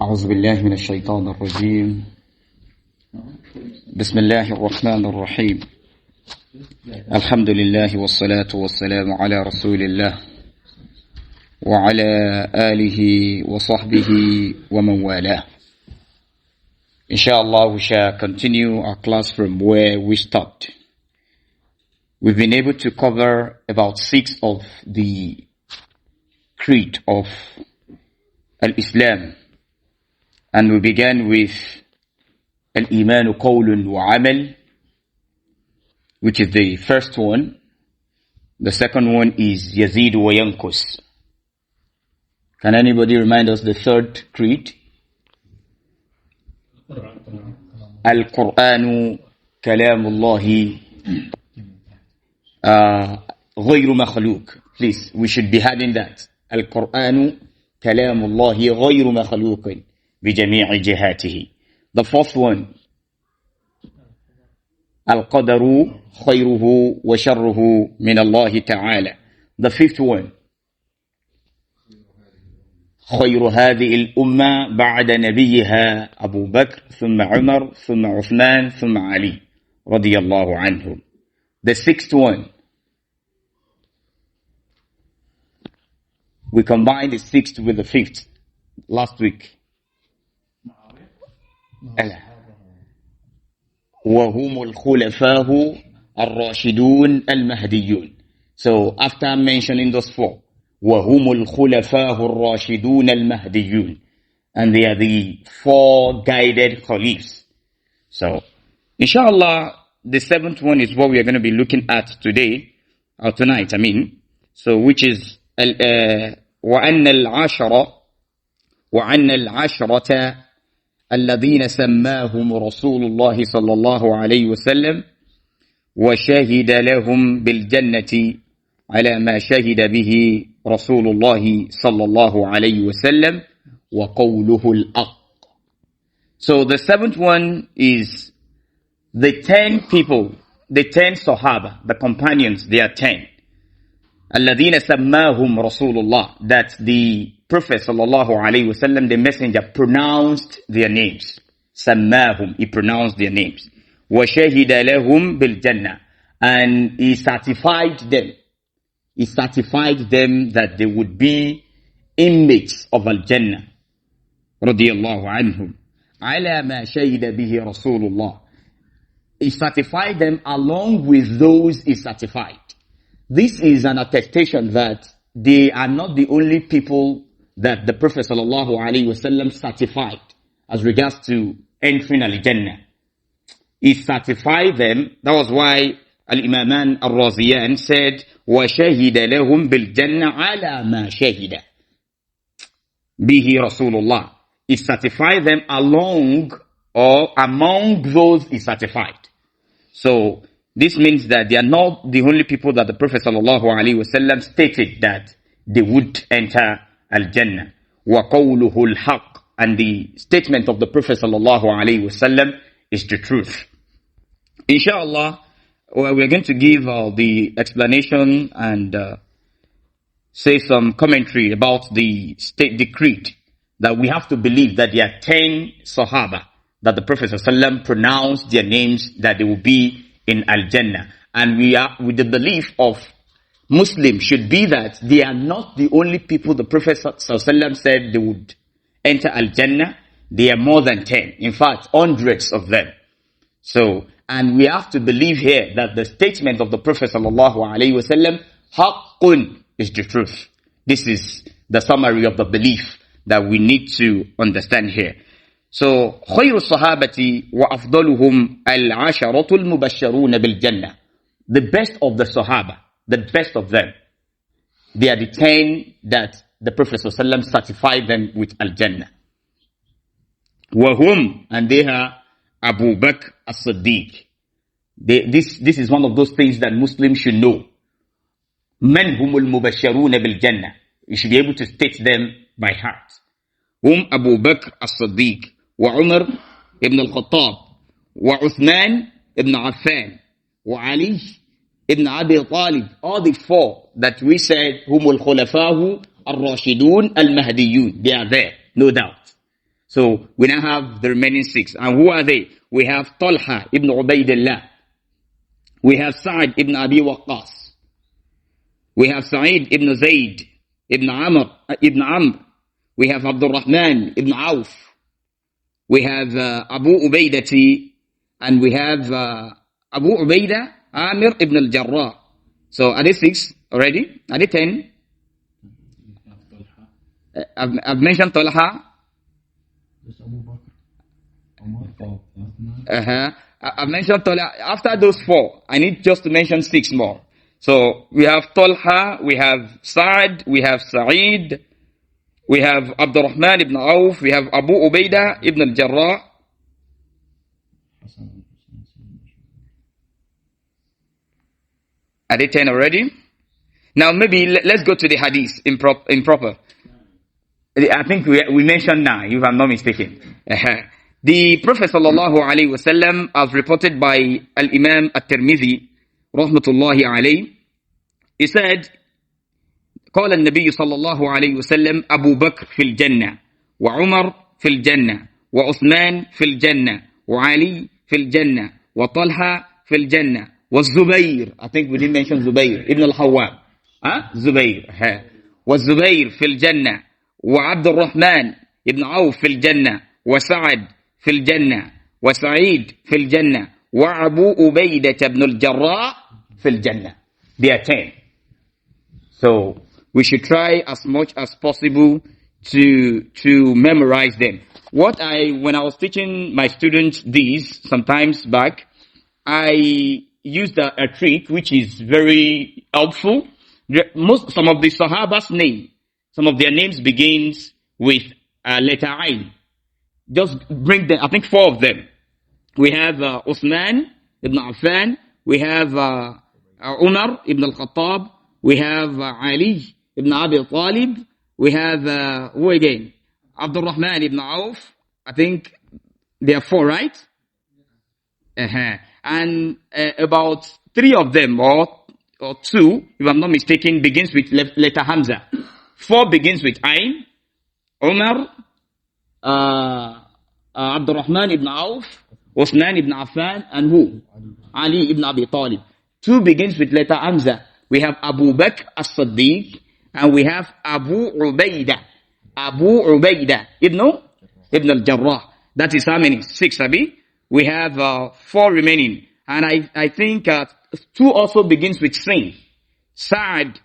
أعوذ بالله من الشيطان الرجيم بسم الله الرحمن الرحيم الحمد لله والصلاة والسلام على رسول الله وعلى آله وصحبه ومن والاه. Inshallah, we shall continue our class from where we stopped. We've been able to cover about 6 of the creed of Al-Islam. And we began with Al-Imanu Qawlun wa Amal, which is the first one. The second one is Yazid wa Yankus. Can anybody remind us the third creed? Al-Qur'anu Kalamullahi Ghayru Makhluq. Please, we should be having that. Al-Qur'anu Kalamullahi Ghayru Makhluqin. بجميع جهاته. The fourth one, القدر خيره وشره من الله تعالى. The fifth one, خير هذه الأمة بعد نبيها أبو بكر ثم عمر ثم عثمان ثم علي رضي الله عنهم. The sixth one, we combined the sixth with the fifth last week. وهم الخلفاء الراشدون المهديون. So after mentioning those 4, وهم الخلفاء الراشدون المهديون, and they are the 4 guided caliphs. So inshallah, the 7th one is what we are going to be looking at today, or tonight, so which is وأن العشرة الذين سماهم رسول الله صلى الله عليه وسلم وشهد لهم بالجنة على ما شهد به رسول الله صلى الله عليه وسلم وقوله الحق. So the 7th one is the 10 people, the 10 Sahaba, the companions, they are 10. الذين سماهم رسول الله, that the Prophet sallallahu alayhi wasallam, the messenger, pronounced their names. Sammahum, he pronounced their names. وَشَهِدَ لَهُمْ بِالْجَنَّةِ, and he certified them. He certified them that they would be inmates of Al-Jannah. Radiyallahu anhum. عَلَى مَا شَهِدَ بِهِ رَسُولُ اللَّهِ. He certified them along with those he certified. This is an attestation that they are not the only people that the Prophet sallallahu alaihi wasallam certified as regards to entering Al-Jannah. He certified them. That was why Al-Imaman Ar-Rōziyyaen said, وَشَهِدَ لَهُمْ بِالْجَنَّةِ عَلَى مَا شَهِدَ بِهِ رَسُولُ اللَّهِ. He certified them along or among those he certified. So this means that they are not the only people that the Prophet sallallahu alaihi wasallam stated that they would enter Al-Jannah. وَقَوْلُهُ الْحَقِّ, and the statement of the Prophet sallallahu alaihi wasallam is the truth. Inshallah, we are going to give the explanation and say some commentary about the creed, that we have to believe that there are 10 Sahaba that the Prophet sallallahu alaihi wasallam pronounced their names, that they will be in Al-Jannah. And we are with the belief of Muslims should be that they are not the only people the Prophet ﷺ said they would enter Al-Jannah. They are more than 10. In fact, hundreds of them. So, and we have to believe here that the statement of the Prophet ﷺ, haqqun, is the truth. This is the summary of the belief that we need to understand here. So, خير الصحابة وأفضلهم العشرة المبشرون بالجنة. The best of the Sahaba, the best of them, they are the 10 that the Prophet ﷺ certified them with Al-Jannah. وهم, and they are Abu Bakr as-Siddiq. This is one of those things that Muslims should know. من هم المبشرون بالجنة. You should be able to state them by heart. هم أبو بكر الصديق وعمر ابن الخطاب وعثمان ابن عفان وعلي ابن أبي طالب. All the 4 that we said, هم الخلفاء الراشدون المهديون, they are there, no doubt. So we now have the remaining 6. And who are they? We have Talha ibn Ubaidillah. We have Sa'd ibn Abi Waqqas. We have Sa'id ibn Zayd ibn Amr. We have Abdul Rahman ibn Auf. We have Abu Ubaidati, and we have Abu Ubaidah Amir ibn al-Jarrah. So are they 6 already? Are they 10? I've mentioned Talha. I've mentioned Talha. After those 4, I need just to mention 6 more. So we have Talha, we have Sa'd, we have Sa'id, we have Abdurrahman ibn Auf, we have Abu Ubaidah ibn al-Jarrah. Are they 10 already? Now maybe let's go to the hadith improper. I think we mentioned 9, if I'm not mistaken. The Prophet sallallahu alaihi wasallam, as reported by Al-Imam At-Tirmidhi, rahmatullahi alayhi, he said, قال النبي صلى الله عليه وسلم أبو بكر في الجنة وعمر في الجنة وعثمان في الجنة وعلي في الجنة وطلحة في الجنة والزبير. I think we didn't mention Zubair ibn al-Hawwam. Zubair. والزبير في الجنة وعبد الرحمن ibn عوف في الجنة وسعد في الجنة وسعيد في الجنة وأبو عبيدة بن الجراح في الجنة. They are 10. So we should try as much as possible to memorize them. When I was teaching my students these sometimes back, I used a trick which is very helpful. Some of the Sahaba's name, some of their names begins with letter Ain. Just bring them, I think 4 of them. We have Uthman ibn Affan, we have Umar ibn al-Khattab, we have Ali ibn Abi Talib, we have, who again? Abdul Rahman ibn Auf. I think there are 4, right? And about 3 of them, or 2, if I'm not mistaken, begins with letter Hamza. 4 begins with Ain, Umar, Abdul Rahman ibn Auf, Uthman ibn Affan, and who? Ali ibn Abi Talib. 2 begins with letter Hamza. We have Abu Bakr as-Siddiq, and we have Abu Ubaidah ibn al-Jarrah. That is how many? 6, Abi. We have 4 remaining. And I think 2 also begins with Sin. Sa'd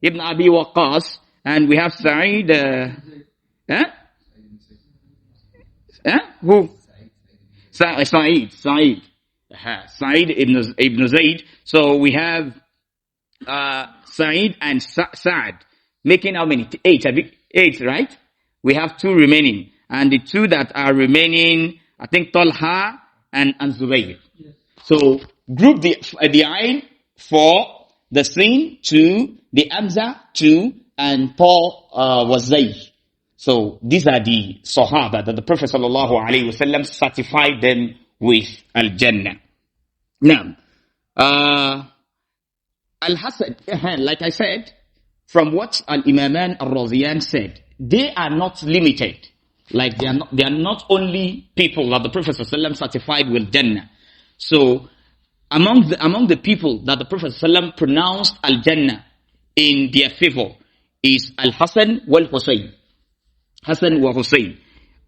ibn Abi Waqqas, and we have Sa'id, who? Sa'id ibn Zayd. So we have Sa'id and Sa'd, making how many? 8, 8, right? We have 2 remaining. And the 2 that are remaining, I think Talha and Zubayr. So group the Ain 4, the Sin 2, the Hamza 2, and Paul was Zayd. So these are the Sahaba that the Prophet sallallahu alaihi wasallam certified them with Al-Jannah. Now, Al-Hasan, like I said, from what Al-Imaman Ar-Rōziyyaen said, they are not limited. Like they are not only people that the Prophet ﷺ certified with Jannah. So among the people that the Prophet ﷺ pronounced Al-Jannah in their favor is Al-Hasan wal-Husayn. Hasan wa Husayn.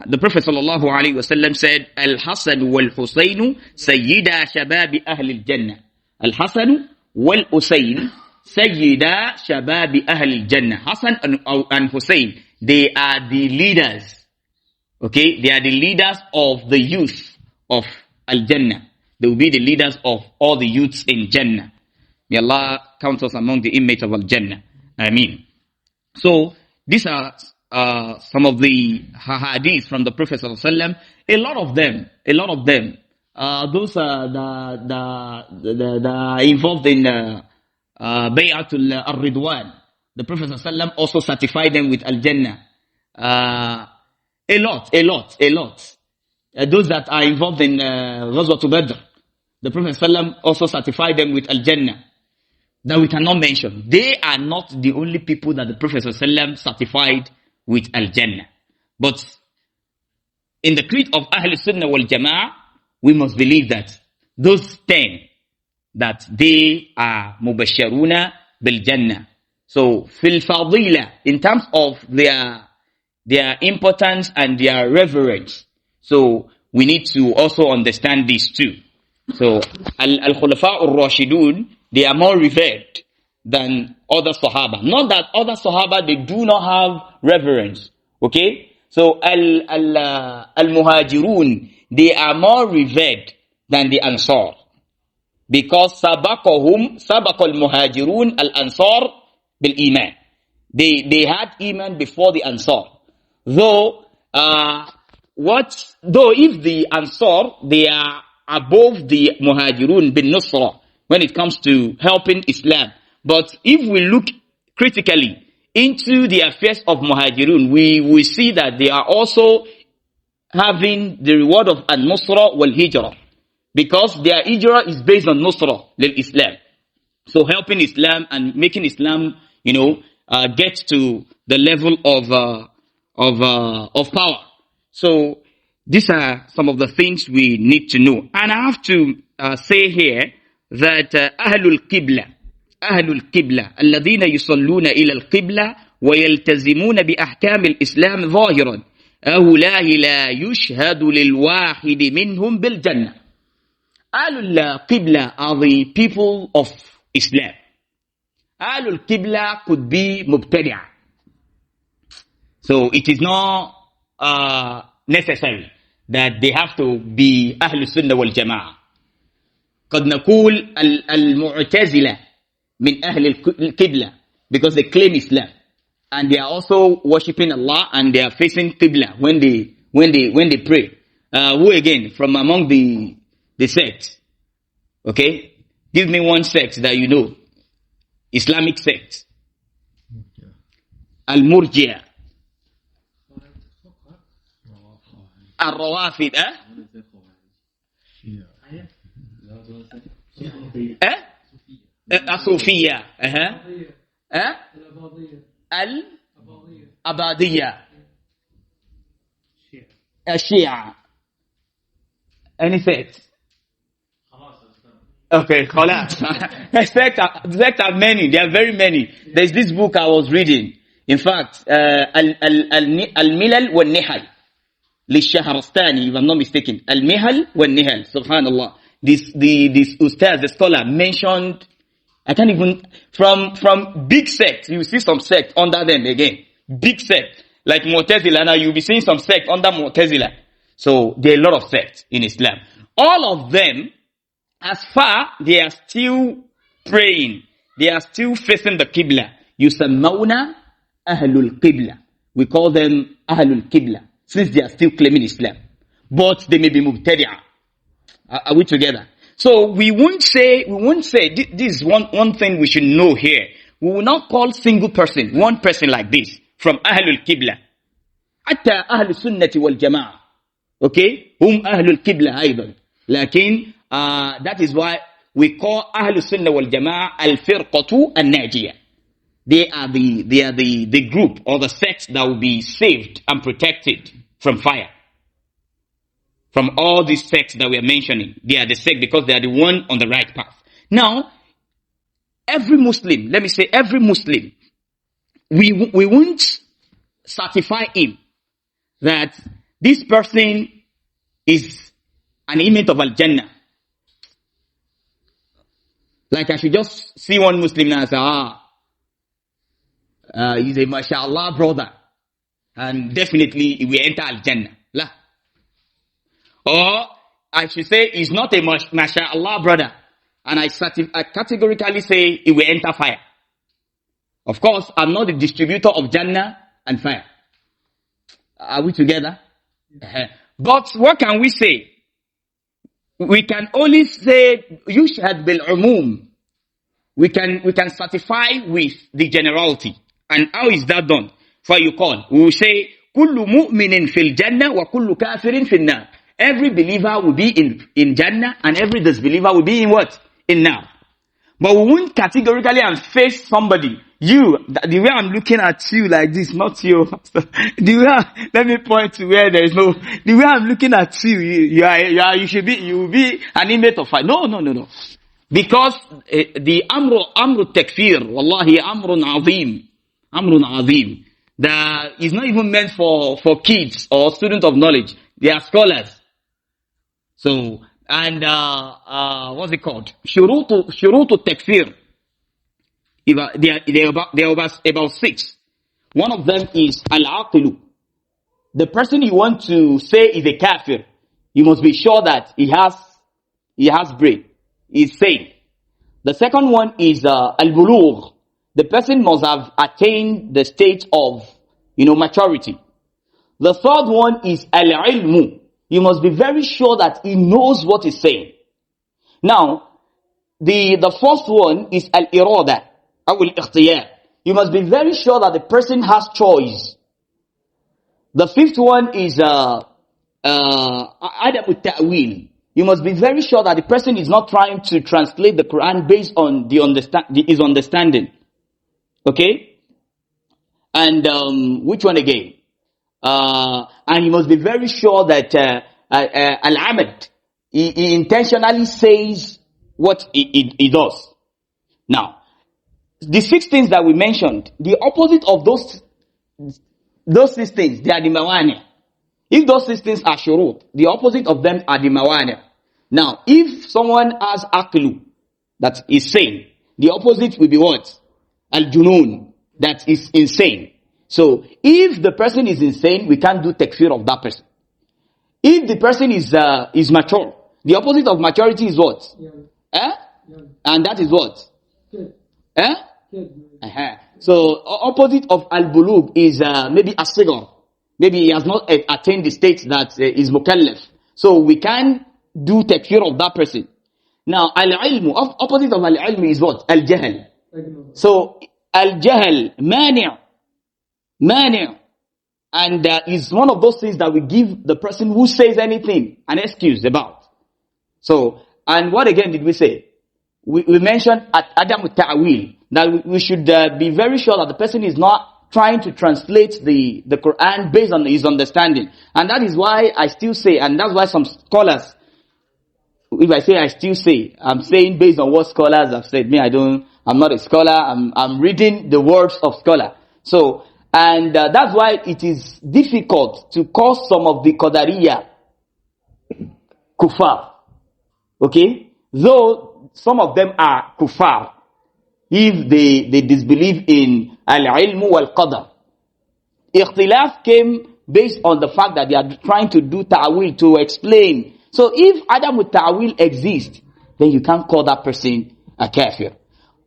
The Prophet ﷺ said, Al-Hasan wal-Husayn sayyida shababi ahli al-Jannah. Al-Hasan wal-Husayn sayyida shababi ahli al-Jannah. Hasan and Husayn, they are the leaders. Okay, they are the leaders of the youth of Al-Jannah. They will be the leaders of all the youths in Jannah. May Allah count us among the inmates of Al-Jannah. Ameen. So, these are some of the hadiths from the Prophet ﷺ. A lot of them, those are the involved in Bay'atul Ar-Ridwan. The Prophet ﷺ also certified them with Al-Jannah. A lot. Those that are involved in Ghazwatul Badr, the Prophet ﷺ also certified them with Al-Jannah. That we cannot mention. They are not the only people that the Prophet ﷺ certified with Al-Jannah. But in the creed of Ahl Sunnah wal Jama'ah, we must believe that those 10, that they are mubashsharuna bil Jannah. So, fil fadila, in terms of their importance and their reverence. So, we need to also understand this too. So, Al-Khulafa Ar-Rashidun, they are more revered than other Sahaba. Not that other Sahaba, they do not have reverence. Okay? So, Al-Muhajirun, they are more revered than the Ansar. Because sabaqal muhajirun al-ansar bil iman. They had iman before the Ansar. Though if the Ansar, they are above the Muhajirun bin Nusra when it comes to helping Islam. But if we look critically into the affairs of Muhajirun, we will see that they are also having the reward of An-Nusra wal-Hijrah. Because their Hijrah is based on Nusra lil-Islam. So helping Islam and making Islam, get to the level of power. So these are some of the things we need to know. And I have to say here that Ahlul Qibla, الذين يصلون إلى القبلة ويلتزمون بأحكام الإسلام ظاهرا هؤلاء لا يشهد للواحد منهم بالجنة. Ahlul Qibla are the people of Islam. Ahlul Qibla could be Mubtadi'ah. So it is not necessary that they have to be Ahlul Sunnah wal Jama'ah. قد نقول المعتزلة من أهل القبلة because they claim Islam and they are also worshipping Allah and they are facing Qibla when they pray. Who again from among the sects? Okay, give me one sect that you know, Islamic sect. Al-Murji'a, Ar-Rawafid, As-Sufiyya, Al-Abadiyya, Al-Shia. Any sect? Okay, khalas. Sects are many. There are very many. There's this book I was reading. In fact, Al-Milal wal-Nihal. Lishahrastani, if I'm not mistaken. Al-Mihal wal-Nihal. Subhanallah. This ustaz, the scholar, mentioned, I can't even, from big sects, you see some sect under them again. Big sect. Like Mu'tazila, now you'll be seeing some sect under Mu'tazila. So, there are a lot of sects in Islam. All of them, as far they are still praying, they are still facing the Qibla. Yusammawna Ahlul Qibla. We call them Ahlul Qibla, since they are still claiming Islam. But they may be Mubtadi'ah. Are we together? So we won't say, this is one thing we should know here. We will not call one person like this, from Ahlul Qibla. Hatta Ahlul Sunnati wal Jama'ah. Okay? Ahlul Qibla أيضا. Lakin, that is why we call Ahlul Sunnah wal Jama'ah al-Firqatu al-Najiyah. They are the group or the sect that will be saved and protected from fire. From all these sects that we are mentioning, they are the sect because they are the one on the right path. Now, every Muslim, let me say every Muslim, we won't certify him that this person is an inmate of Al-Jannah. Like I should just see one Muslim now and say, he's a mashallah brother. And definitely he will enter Al-Jannah. La. Or I should say he's not a mashallah brother. And I categorically say he will enter fire. Of course, I'm not the distributor of Jannah and fire. Are we together? But what can we say? We can only say, yushhad bil umum. We can certify with the generality. And how is that done? For you call, we will say, kullu mu'minin fil jannah wa kullu kafirin fil nar. Every believer will be in Jannah and every disbeliever will be in what? In nar. But we won't categorically and face somebody. The way I'm looking at you like this, not you. Let me point to where there is no, the way I'm looking at you, you will be an inmate of fire. No. Because the amru takfir, wallahi, amrun azim. That is not even meant for kids or students of knowledge. They are scholars. So, and, what's it called? Shurutu takfir. There are about 6. One of them is al-aqilu. The person you want to say is a kafir, you must be sure that he has brain. He's sane. The second one is al-bulugh. The person must have attained the state of, maturity. The third one is al-ilmu. You must be very sure that he knows what he's saying. Now, the first one is al-irada, or al-ikhtiyar. You must be very sure that the person has choice. The fifth one is adabu ta'wil. You must be very sure that the person is not trying to translate the Quran based on his understanding. Okay? And which one again? And you must be very sure that al-amad, he intentionally says what he does. Now, the 6 things that we mentioned, the opposite of those 6 things, they are the mawani. If those 6 things are shurut, the opposite of them are the mawani. Now, if someone has aqlu, that is sane, the opposite will be what? Al-junun, that is insane. So, if the person is insane, we can't do takfir of that person. If the person is mature, the opposite of maturity is what? Yeah. And that is what? So, opposite of al-bulugh is maybe as-sigar. Maybe he has not attained the state that is mukallaf. So, we can do takfir of that person. Now, al-ilmu, opposite of al-ilmu is what? Al-jahl. So, al-jahl, mani'. And is one of those things that we give the person who says anything an excuse about. So, and what again did we say? We mentioned at Adamu Ta'wil, that we should be very sure that the person is not trying to translate the Quran based on his understanding. And that is why I still say, and that's why some scholars, if I say I still say, I'm saying based on what scholars have said. I'm not a scholar, I'm reading the words of scholar. So, and that's why it is difficult to call some of the Qadariyya kuffar. Okay? Though some of them are kuffar, if they disbelieve in al-ilm wal-qadar. Ikhtilaf came based on the fact that they are trying to do ta'wil, to explain. So if Adamu ta'wil exists, then you can't call that person a kafir.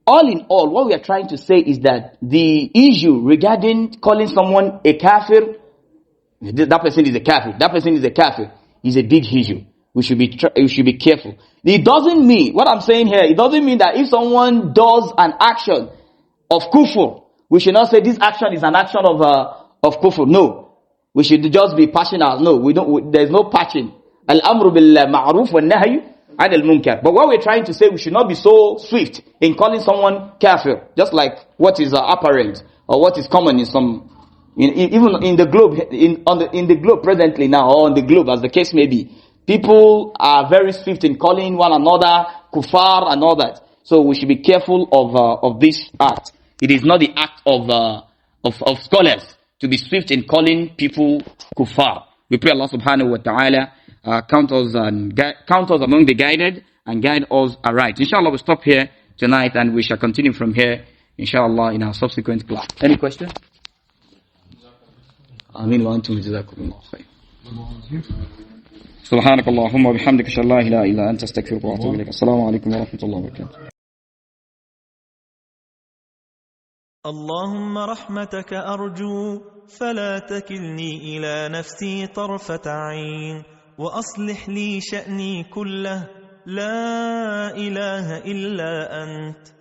All in all, what we are trying to say is that the issue regarding calling someone a kafir, that person is a kafir, is a big issue. We should be careful. It doesn't mean, what I'm saying here, it doesn't mean that if someone does an action of kufr, we should not say this action is an action of kufr. No. We should just be passionate. No, there's no passion. Al-amru bil ma'ruf wa nahyu anil munkar. But what we're trying to say, we should not be so swift in calling someone kafir, just like what is apparent or what is common in some, even in the globe, in the globe presently now, or on the globe as the case may be. People are very swift in calling one another kuffar and all that. So we should be careful of this act. It is not the act of scholars to be swift in calling people kuffar. We pray Allah subhanahu wa ta'ala count us among the guided and guide us aright. Inshallah, we'll stop here tonight and we shall continue from here, inshallah, in our subsequent class. Any question? Ameen wa antum jazakumullah khair. سبحانك اللهم وبحمدك اشهد ان لا اله الا انت استغفرك واتوب اليك. السلام عليكم ورحمه الله وبركاته. اللهم رحمتك أرجو فلا تكلني إلى نفسي طرفة عين وأصلح لي شأني كله لا إله إلا أنت.